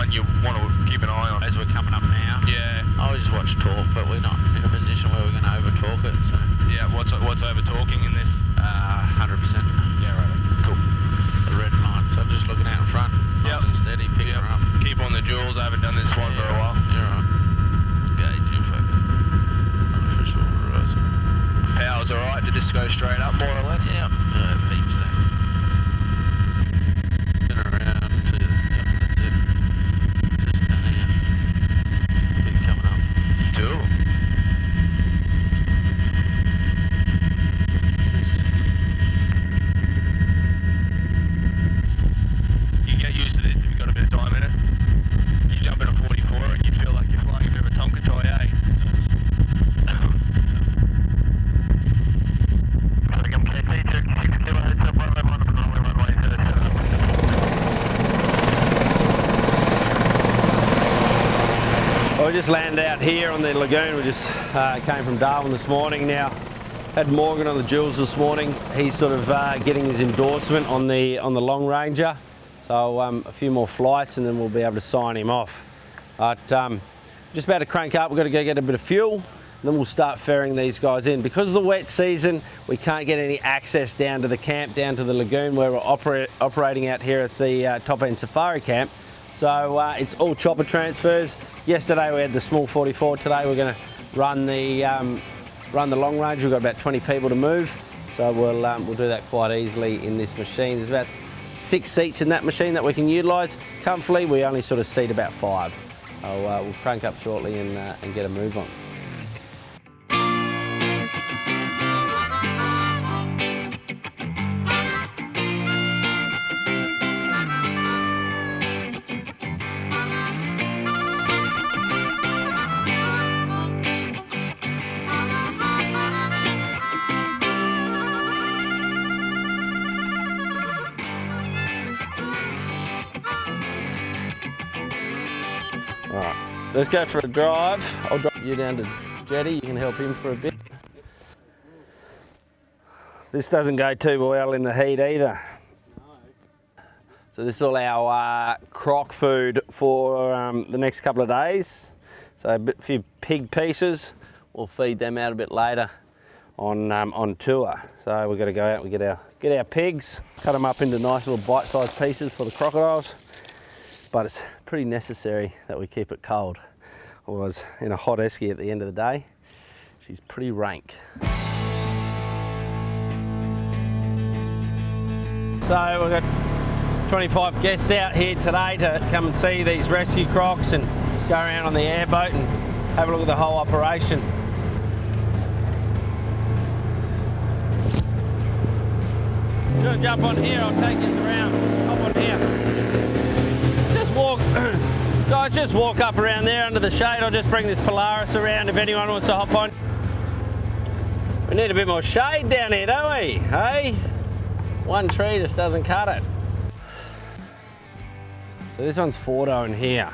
one you want to keep an eye on. As we're coming up now. Yeah. I always watch talk, but we're not in a position where we're going to over-talk it. So. Yeah, what's over-talking in this? 100%. Yeah, right. Cool. The red line, so I'm just looking out in front. Nice and steady, picking her up. Keep on the jewels. I haven't done this one for a while. You're right. Gauge your fucking unofficial horizon. Power's alright, did this go straight up more or less? Yep. Heaps there. Spin around to, yep, that's it. Just down here. Keep coming up. Cool. You get used to this if you've got a bit of time in it. You jump in a 44 and you feel like you're flying a bit of a Tonka toy, eh? We just landed out here on the lagoon. We just came from Darwin this morning. Now had Morgan on the Jules this morning. He's sort of getting his endorsement on the Long Ranger. So a few more flights and then we'll be able to sign him off. But just about to crank up. We've got to go get a bit of fuel and then we'll start ferrying these guys in. Because of the wet season, we can't get any access down to the camp, down to the lagoon where we're operating out here at the Top End Safari Camp. So it's all chopper transfers. Yesterday we had the small 44. Today we're going to run the Long Range. We've got about 20 people to move, so we'll do that quite easily in this machine. There's about 6 seats in that machine that we can utilise comfortably. We only sort of seat about 5. So we'll crank up shortly and get a move on. Let's go for a drive. I'll drop you down to Jetty. You can help him for a bit. This doesn't go too well in the heat either. So this is all our croc food for the next couple of days. So a few pig pieces. We'll feed them out a bit later on tour. So we've got to go out and get our pigs, cut them up into nice little bite-sized pieces for the crocodiles. But it's pretty necessary that we keep it cold. Otherwise, in a hot esky at the end of the day, she's pretty rank. So we've got 25 guests out here today to come and see these rescue crocs and go around on the airboat and have a look at the whole operation. You're gonna jump on here, I'll take you around. Hop on here. Just walk, guys, just walk up around there under the shade. I'll just bring this Polaris around if anyone wants to hop on. We need a bit more shade down here, don't we? Hey? One tree just doesn't cut it. So this one's Fordo in here.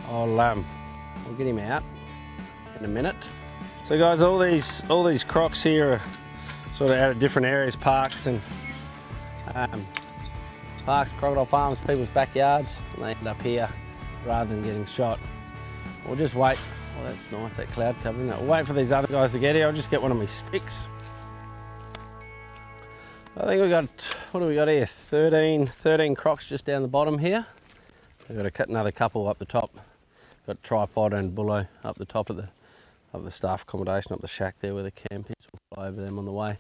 I'll get him out in a minute. So guys, all these crocs here are sort of out of different areas, parks and parks, crocodile farms, people's backyards, and they end up here rather than getting shot. We'll just wait. Oh, that's nice, that cloud cover, isn't it? We'll wait for these other guys to get here. I'll just get one of my sticks. I think we've got, what do we got here? 13 crocs just down the bottom here. We've got to cut another couple up the top. Got tripod and bullo up the top of the staff accommodation, up the shack there where the camp is. We'll fly over them on the way.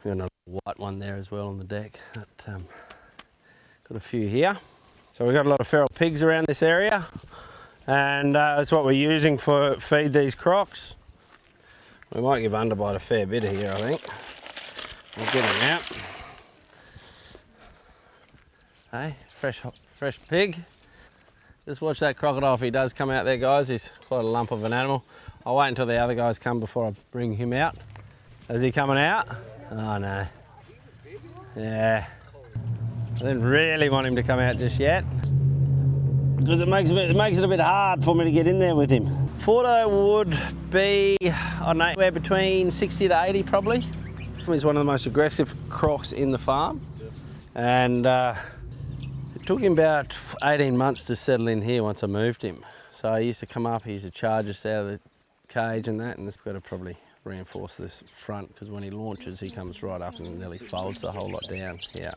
We've got another white one there as well on the deck. But, got a few here. So we've got a lot of feral pigs around this area, and that's what we're using for feed these crocs. We might give underbite a fair bit here, I think. We'll get him out. Hey, fresh pig. Just watch that crocodile if he does come out there, guys. He's quite a lump of an animal. I'll wait until the other guys come before I bring him out. Is he coming out? Oh no. Yeah. I didn't really want him to come out just yet because it makes it a bit hard for me to get in there with him. Fordo would be, I don't know, anywhere between 60 to 80 probably. He's one of the most aggressive crocs in the farm, and it took him about 18 months to settle in here once I moved him. So he used to come up, he used to charge us out of the cage and that, and this got to probably reinforce this front because when he launches he comes right up and nearly folds the whole lot down. Yeah.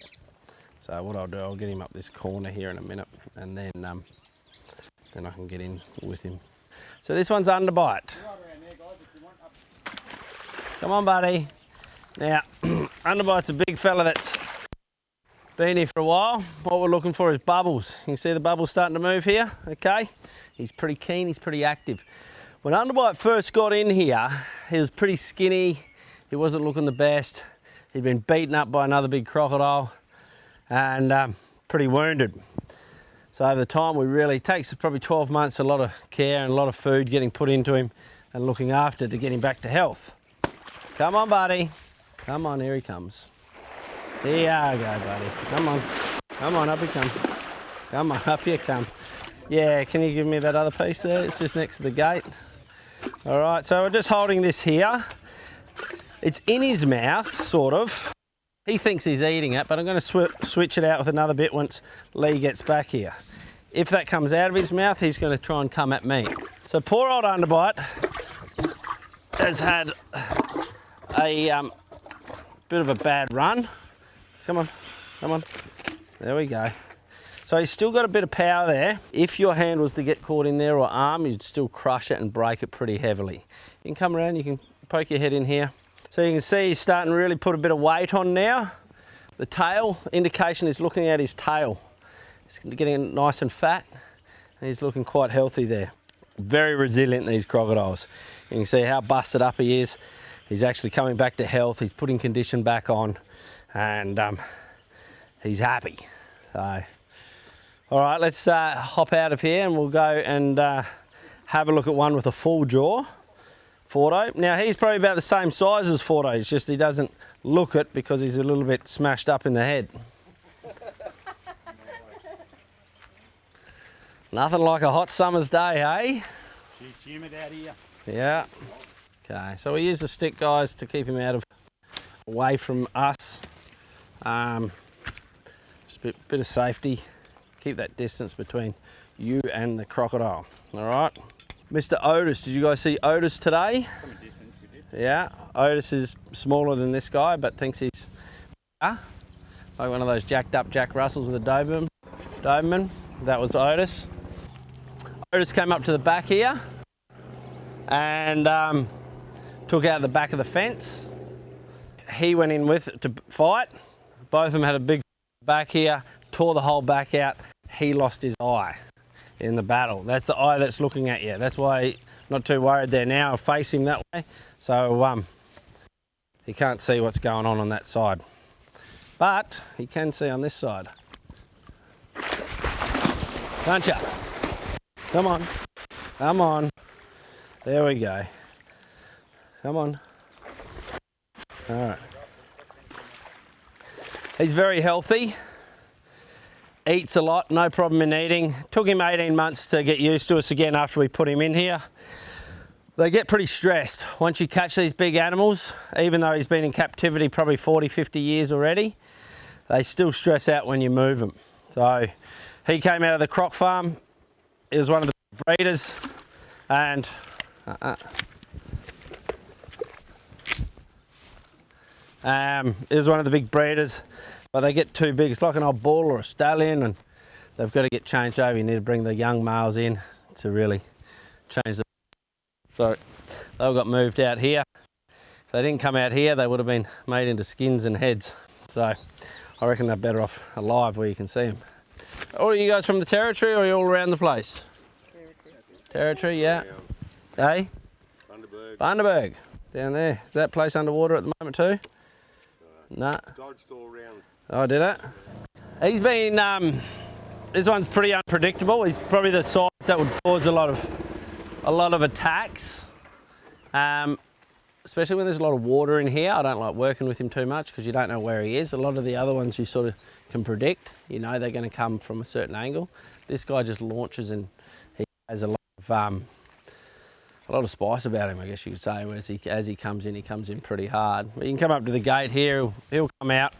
So what I'll do, I'll get him up this corner here in a minute, and then I can get in with him. So this one's underbite. Come on, buddy. Now, underbite's a big fella that's been here for a while. What we're looking for is bubbles. You can see the bubbles starting to move here, okay? He's pretty keen, he's pretty active. When underbite first got in here, he was pretty skinny. He wasn't looking the best. He'd been beaten up by another big crocodile and pretty wounded. So over the time, it takes probably 12 months, a lot of care and a lot of food getting put into him and looking after to get him back to health. Come on, buddy. Come on, here he comes. Here you go, buddy. Come on. Come on, up you come. Come on, up you come. Yeah, can you give me that other piece there? It's just next to the gate. All right, so we're just holding this here. It's in his mouth, sort of. He thinks he's eating it, but I'm going to switch it out with another bit once Lee gets back here. If that comes out of his mouth, he's going to try and come at me. So poor old underbite has had a bit of a bad run. Come on, come on. There we go. So he's still got a bit of power there. If your hand was to get caught in there or arm, you'd still crush it and break it pretty heavily. You can come around, you can poke your head in here. So you can see he's starting to really put a bit of weight on now. The tail indication is looking at his tail. He's getting nice and fat and he's looking quite healthy there. Very resilient, these crocodiles. You can see how busted up he is. He's actually coming back to health. He's putting condition back on and he's happy. So, all right, let's hop out of here and we'll go and have a look at one with a full jaw. Fordo. Now he's probably about the same size as Fordo, it's just he doesn't look it because he's a little bit smashed up in the head. Nothing like a hot summer's day, eh? It's humid out here. Yeah. Okay, so we use the stick, guys, to keep him away from us. Just a bit of safety. Keep that distance between you and the crocodile. All right. Mr. Otis, did you guys see Otis today? From a distance we did. Yeah, Otis is smaller than this guy, but thinks he's like one of those jacked up Jack Russells with a Doberman. That was Otis. Otis came up to the back here and took out the back of the fence. He went in with it to fight. Both of them had a big back here, tore the whole back out. He lost his eye in the battle. That's the eye that's looking at you. That's why not too worried there now. I'll face him that way. So he can't see what's going on that side. But he can see on this side. Can't you? Come on. Come on. There we go. Come on. All right. He's very healthy. Eats a lot, no problem in eating. Took him 18 months to get used to us again after we put him in here. They get pretty stressed. Once you catch these big animals, even though he's been in captivity probably 40, 50 years already, they still stress out when you move them. So he came out of the croc farm. He was one of the breeders and he was one of the big breeders. But they get too big. It's like an old bull or a stallion and they've got to get changed over. You need to bring the young males in to really change them. So they all got moved out here. If they didn't come out here, they would have been made into skins and heads. So I reckon they're better off alive where you can see them. All of you guys from the territory or are you all around the place? Territory, yeah. Hey? Bundaberg. Bundaberg, down there. Is that place underwater at the moment too? No. Dodged all around. Oh, did it? He's been, this one's pretty unpredictable. He's probably the size that would cause a lot of attacks. Especially when there's a lot of water in here. I don't like working with him too much because you don't know where he is. A lot of the other ones you sort of can predict. You know they're going to come from a certain angle. This guy just launches and he has a lot of spice about him, I guess you could say. As he comes in pretty hard. But you can come up to the gate here, he'll come out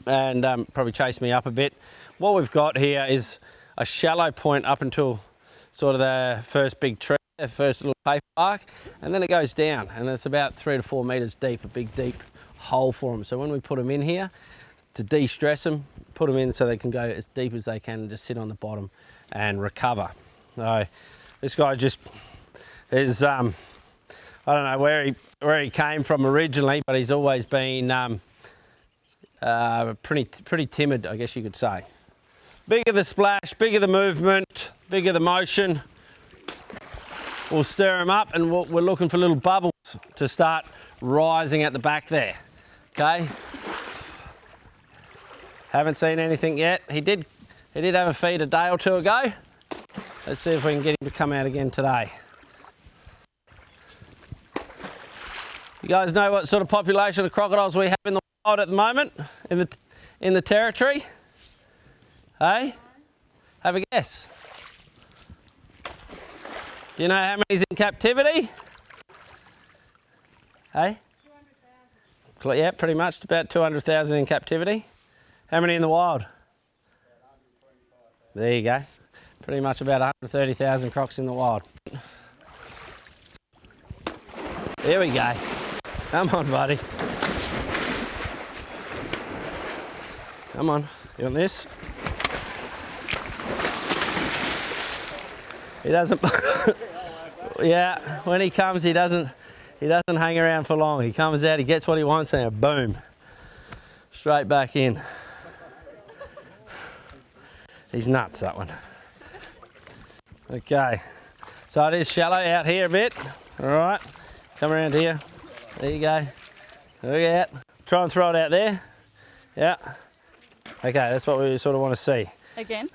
and probably chase me up a bit. what we've got here is a shallow point up until sort of the first big tree, the first little paper bark, and then it goes down, and it's about 3 to 4 metres deep, a big deep hole for them. So when we put them in here, to de-stress them, put them in so they can go as deep as they can and just sit on the bottom and recover. So this guy just is, I don't know where he came from originally, but he's always been pretty timid, I guess you could say. Bigger the splash, bigger the movement, bigger the motion. We'll stir him up, and we're looking for little bubbles to start rising at the back there. Okay. Haven't seen anything yet. He did have a feed a day or two ago. Let's see if we can get him to come out again today. You guys know what sort of population of crocodiles we have in the wild at the moment, in the territory? Hey? Have a guess. Do you know how many's in captivity? Hey? 200,000. Yeah, pretty much about 200,000 in captivity. How many in the wild? There you go. Pretty much about 130,000 crocs in the wild. There we go. Come on, buddy. Come on. You want this? He doesn't. Yeah, when he comes, he doesn't hang around for long. He comes out, he gets what he wants, and boom, straight back in. He's nuts, that one. Okay, so it is shallow out here a bit. All right, come around here. There you go. Look out. Try and throw it out there. Yeah. Okay, that's what we sort of want to see. Again?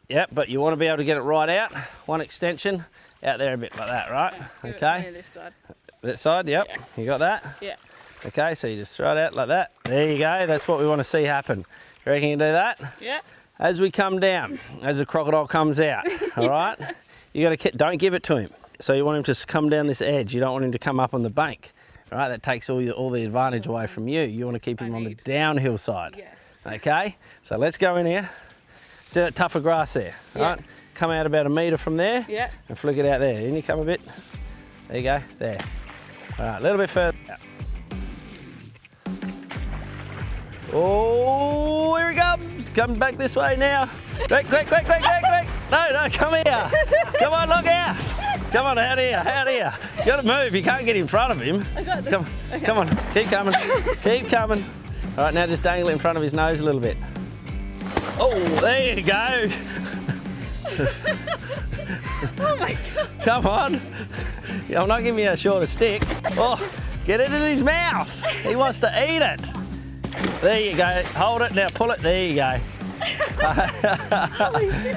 Yep, but you want to be able to get it right out. One extension out there a bit like that, right? Okay. This side. That side, yep. Yeah. You got that? Yeah. Okay, so you just throw it out like that. There you go. That's what we want to see happen. You reckon you can do that? Yeah. As we come down, as the crocodile comes out, all right? You got to don't give it to him. So you want him to come down this edge. You don't want him to come up on the bank. All right, that takes all the advantage away from you. You want to keep him on the downhill side. Yes. Okay, so let's go in here. See that tougher grass there, all Yeah. right? Come out about 1 metre from there Yeah. and flick it out there. In you come a bit. There you go, there. All right, a little bit further out. Oh, here he comes. Coming back this way now. Quick, quick, quick, quick, quick, quick. No, come here. Come on, look out. Come on, out here, out here. You gotta move, you can't get in front of him. I got this. Come, come on, keep coming, keep coming. All right, now just dangle it in front of his nose a little bit. Oh, there you go. Oh my God. Come on. I'm not giving you a shorter stick. Oh, get it in his mouth. He wants to eat it. There you go. Hold it, now pull it. There you go. Holy shit,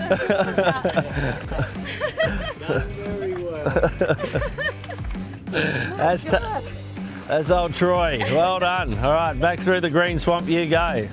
That's old Troy. Well done. All right, back through the green swamp you go.